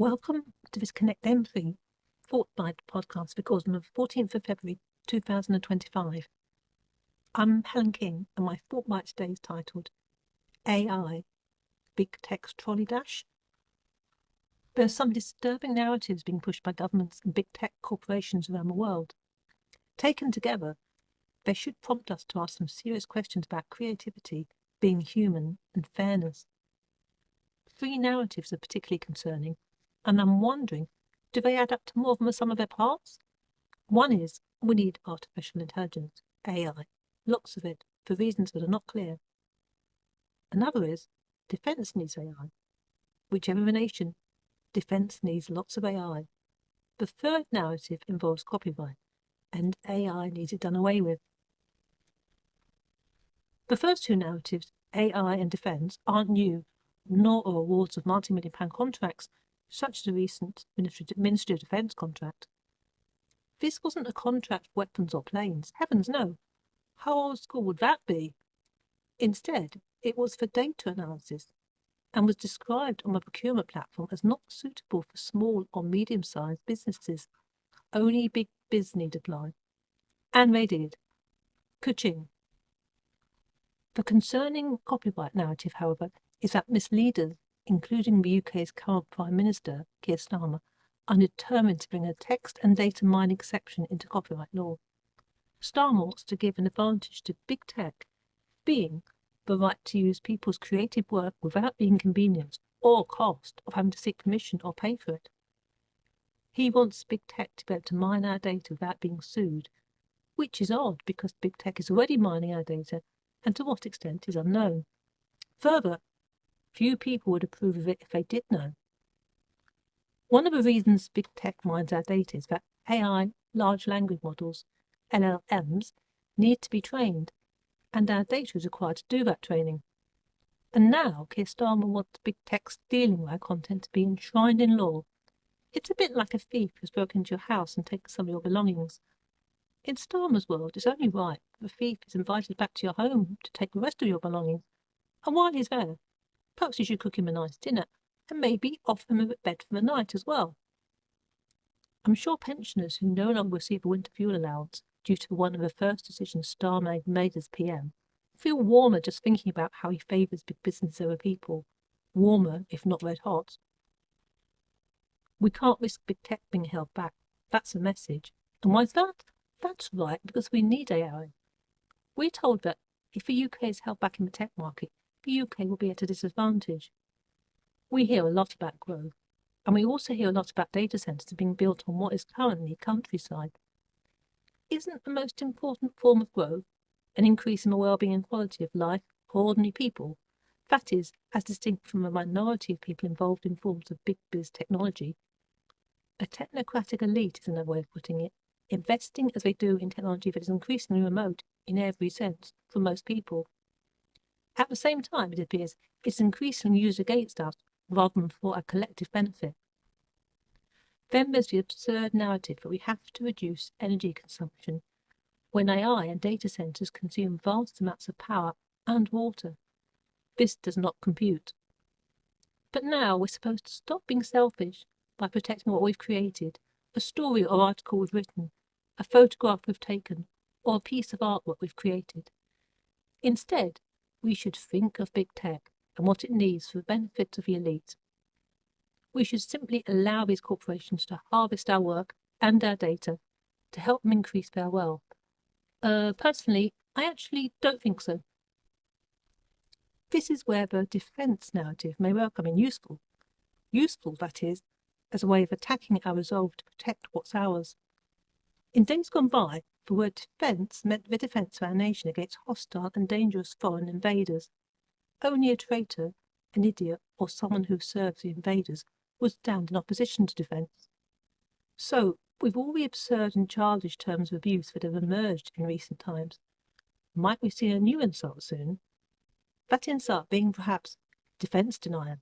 Welcome to this Connect M3 Byte podcast recorded on the 14th of February 2025. I'm Helen King and my Byte today is titled AI, Big Tech's Trolley Dash. There are some disturbing narratives being pushed by governments and big tech corporations around the world. Taken together, they should prompt us to ask some serious questions about creativity, being human, and fairness. Three narratives are particularly concerning, and I'm wondering, do they add up to more than the sum of their parts? One is, we need artificial intelligence, AI, lots of it, for reasons that are not clear. Another is, defence needs AI. Whichever the nation, defence needs lots of AI. The third narrative involves copyright, and AI needs it done away with. The first two narratives, AI and defence, aren't new, nor are awards of multi-million-pound contracts, such as the recent Ministry of Defence contract. This wasn't a contract for weapons or planes. Heavens no. How old school would that be? Instead, it was for data analysis and was described on the procurement platform as not suitable for small or medium-sized businesses. Only big biz need apply. And they did. Ka-ching. The concerning copyright narrative, however, is that misleaders, including the UK's current Prime Minister, Keir Starmer, are determined to bring a text and data mining exception into copyright law. Starmer wants to give an advantage to big tech, being the right to use people's creative work without the inconvenience or cost of having to seek permission or pay for it. He wants big tech to be able to mine our data without being sued, which is odd because big tech is already mining our data, and to what extent is unknown. Further, few people would approve of it if they did know. One of the reasons big tech mines our data is that AI, large language models, LLMs, need to be trained, and our data is required to do that training. And now Keir Starmer wants big tech stealing our content to be enshrined in law. It's a bit like a thief who's broken into your house and taken some of your belongings. In Starmer's world, it's only right that the thief is invited back to your home to take the rest of your belongings. And while he's there, perhaps you should cook him a nice dinner and maybe offer him a bed for the night as well. I'm sure pensioners who no longer receive a winter fuel allowance due to one of the first decisions Starmer made as PM feel warmer just thinking about how he favours big business over people. Warmer, if not red hot. We can't risk big tech being held back. That's the message. And why is that? That's right, because we need AI. We're told that if the UK is held back in the tech market, the UK will be at a disadvantage. We hear a lot about growth, and we also hear a lot about data centres being built on what is currently countryside. Isn't the most important form of growth an increase in the well-being and quality of life for ordinary people? That is, as distinct from a minority of people involved in forms of big biz technology. A technocratic elite is another way of putting it, investing as they do in technology that is increasingly remote in every sense for most people. At the same time, it appears it's increasingly used against us rather than for our collective benefit. Then there's the absurd narrative that we have to reduce energy consumption when AI and data centres consume vast amounts of power and water. This does not compute. But now we're supposed to stop being selfish by protecting what we've created, a story or article we've written, a photograph we've taken, or a piece of artwork we've created. Instead, we should think of big tech and what it needs for the benefit of the elite. We should simply allow these corporations to harvest our work and our data to help them increase their wealth. Personally, I actually don't think so. This is where the defence narrative may well come in useful. Useful, that is, as a way of attacking our resolve to protect what's ours. In days gone by, the word defence meant the defence of our nation against hostile and dangerous foreign invaders. Only a traitor, an idiot, or someone who serves the invaders was damned in opposition to defence. So, with all the absurd and childish terms of abuse that have emerged in recent times, might we see a new insult soon? That insult being perhaps defence denier.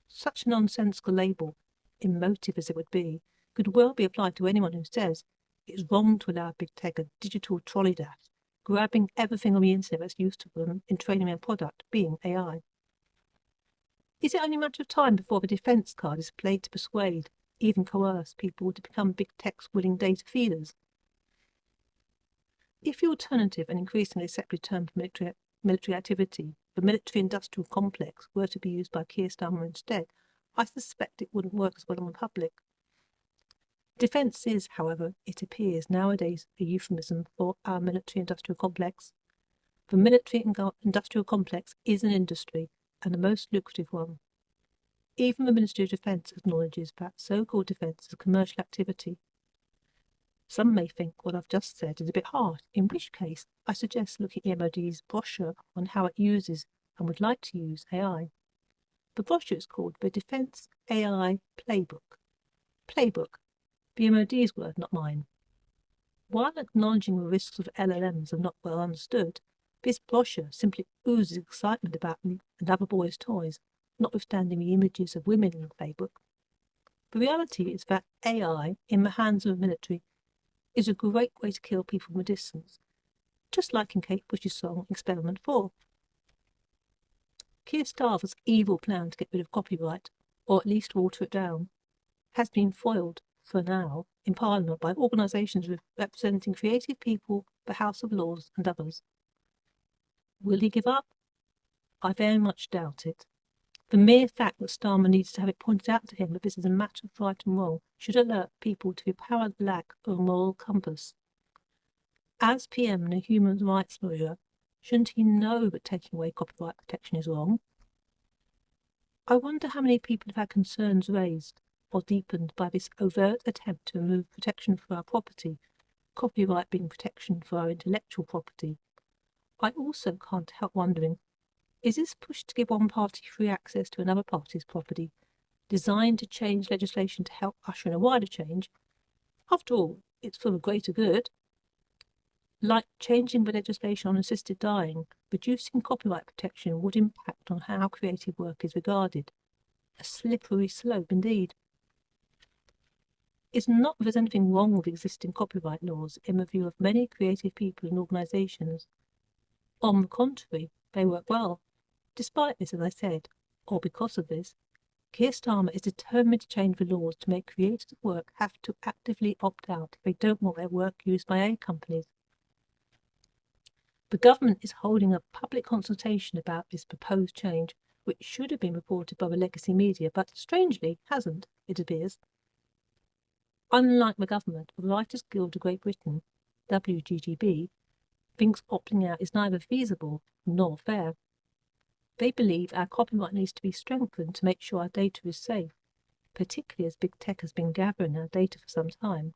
Such a nonsensical label, emotive as it would be, could well be applied to anyone who says it's wrong to allow big tech a digital trolley dash, grabbing everything on the internet that's used to them in training their product, being AI. Is it only a matter of time before the defence card is played to persuade, even coerce, people to become big tech's willing data feeders? If the alternative and increasingly accepted term for military activity, the military-industrial complex, were to be used by Keir Starmer instead, I suspect it wouldn't work as well on the public. Defence is, however, it appears nowadays a euphemism for our military-industrial complex. The military-industrial complex is an industry, and the most lucrative one. Even the Ministry of Defence acknowledges that so-called defence is a commercial activity. Some may think what I've just said is a bit hard, in which case I suggest looking at the MOD's brochure on how it uses and would like to use AI. The brochure is called the Defence AI Playbook. Playbook, the MOD's word, not mine. While acknowledging the risks of LLMs are not well understood, this brochure simply oozes excitement about them and other boys' toys, notwithstanding the images of women in the playbook. The reality is that AI, in the hands of the military, is a great way to kill people from a distance, just like in Kate Bush's song Experiment 4. Keir Starmer's evil plan to get rid of copyright, or at least water it down, has been foiled, for now, in Parliament by organisations representing creative people, the House of Lords and others. Will he give up? I very much doubt it. The mere fact that Starmer needs to have it pointed out to him that this is a matter of right and wrong should alert people to the apparent lack of a moral compass. As PM and a human rights lawyer, shouldn't he know that taking away copyright protection is wrong? I wonder how many people have had concerns raised or deepened by this overt attempt to remove protection for our property, copyright being protection for our intellectual property. I also can't help wondering, is this push to give one party free access to another party's property designed to change legislation to help usher in a wider change? After all, it's for the greater good. Like changing the legislation on assisted dying, reducing copyright protection would impact on how creative work is regarded. A slippery slope indeed. It's not that there's anything wrong with existing copyright laws in the view of many creative people and organisations. On the contrary, they work well. Despite this, as I said, or because of this, Keir Starmer is determined to change the laws to make creators of work have to actively opt out if they don't want their work used by AI companies. The government is holding a public consultation about this proposed change, which should have been reported by the legacy media, but strangely hasn't, it appears. Unlike the government, the Writers' Guild of Great Britain, WGGB, thinks opting out is neither feasible nor fair. They believe our copyright needs to be strengthened to make sure our data is safe, particularly as big tech has been gathering our data for some time.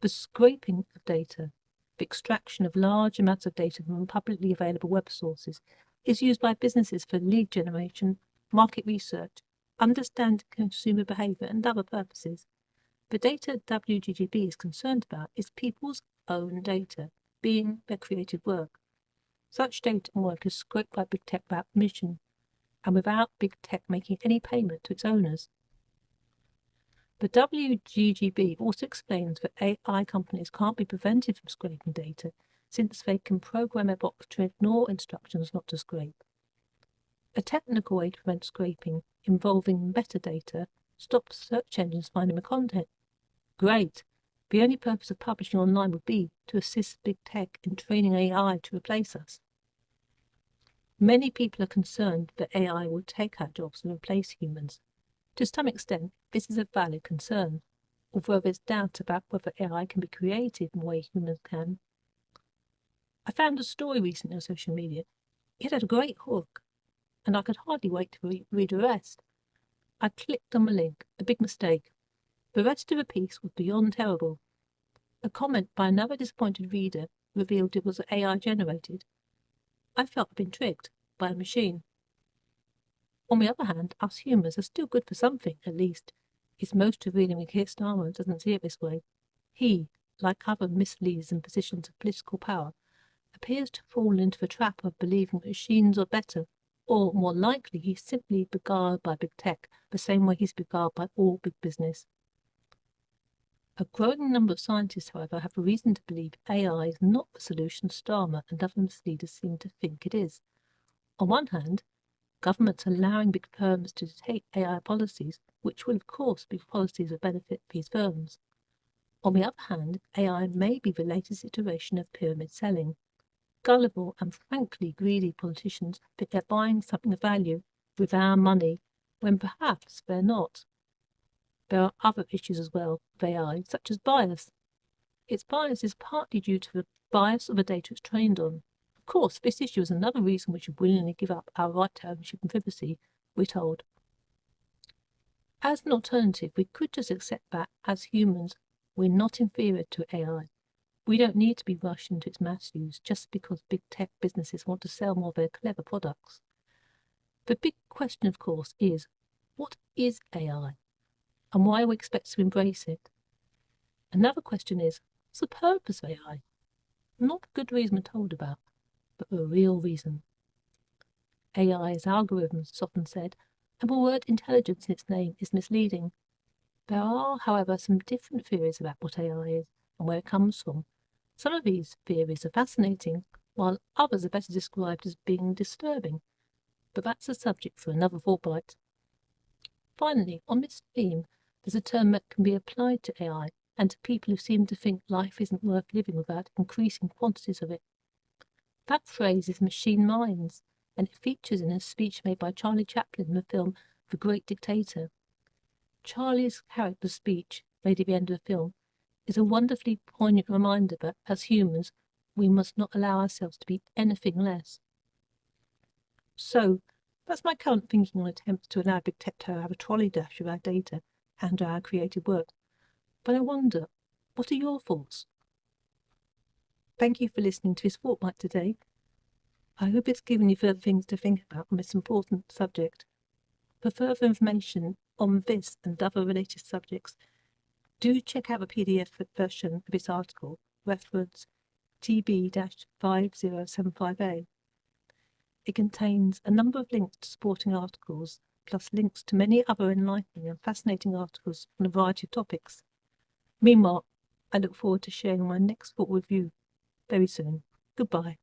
The scraping of data, the extraction of large amounts of data from publicly available web sources, is used by businesses for lead generation, market research, understanding consumer behaviour and other purposes. The data WGGB is concerned about is people's own data, being their creative work. Such data and work is scraped by big tech without permission, and without big tech making any payment to its owners. The WGGB also explains that AI companies can't be prevented from scraping data, since they can program their bots to ignore instructions not to scrape. A technical way to prevent scraping, involving metadata, stops search engines finding the content. Great! The only purpose of publishing online would be to assist big tech in training AI to replace us. Many people are concerned that AI will take our jobs and replace humans. To some extent, this is a valid concern, although there's doubt about whether AI can be creative in the way humans can. I found a story recently on social media. It had a great hook, and I could hardly wait to read the rest. I clicked on the link, a big mistake. The rest of the piece was beyond terrible. A comment by another disappointed reader revealed it was AI generated. I felt I'd been tricked by a machine. On the other hand, us humans are still good for something, at least. It's most revealing when Keir Starmer doesn't see it this way. He, like other misleaders in positions of political power, appears to fall into the trap of believing that machines are better, or more likely he's simply beguiled by big tech, the same way he's beguiled by all big business. A growing number of scientists, however, have a reason to believe AI is not the solution Starmer and other misleaders seem to think it is. On one hand, governments allowing big firms to take AI policies, which will of course be policies of benefit for these firms. On the other hand, AI may be the latest iteration of pyramid selling. Gullible and frankly greedy politicians think they're buying something of value with our money, when perhaps they're not. There are other issues as well with AI, such as bias. Its bias is partly due to the bias of the data it's trained on. Of course, this issue is another reason we should willingly give up our right to ownership and privacy, we're told. As an alternative, we could just accept that, as humans, we're not inferior to AI. We don't need to be rushed into its mass use just because big tech businesses want to sell more of their clever products. The big question, of course, is, what is AI? And why are we expected to embrace it? Another question is, what's the purpose of AI? Not the good reason we're told about, but the real reason. AI is algorithms, it's often said, and the word intelligence in its name is misleading. There are, however, some different theories about what AI is and where it comes from. Some of these theories are fascinating, while others are better described as being disturbing. But that's a subject for another Byte. Finally, on this theme, there's a term that can be applied to AI and to people who seem to think life isn't worth living without increasing quantities of it. That phrase is machine minds, and it features in a speech made by Charlie Chaplin in the film The Great Dictator. Charlie's character's speech, made at the end of the film, is a wonderfully poignant reminder that, as humans, we must not allow ourselves to be anything less. So, that's my current thinking on attempts to allow big tech to have a trolley dash of our data and our creative work. But I wonder, what are your thoughts? Thank you for listening to this Byte today. I hope it's given you further things to think about on this important subject. For further information on this and other related subjects, do check out the PDF version of this article, reference TB-5075A. It contains a number of links to supporting articles, plus links to many other enlightening and fascinating articles on a variety of topics. Meanwhile, I look forward to sharing my next thought with you very soon. Goodbye.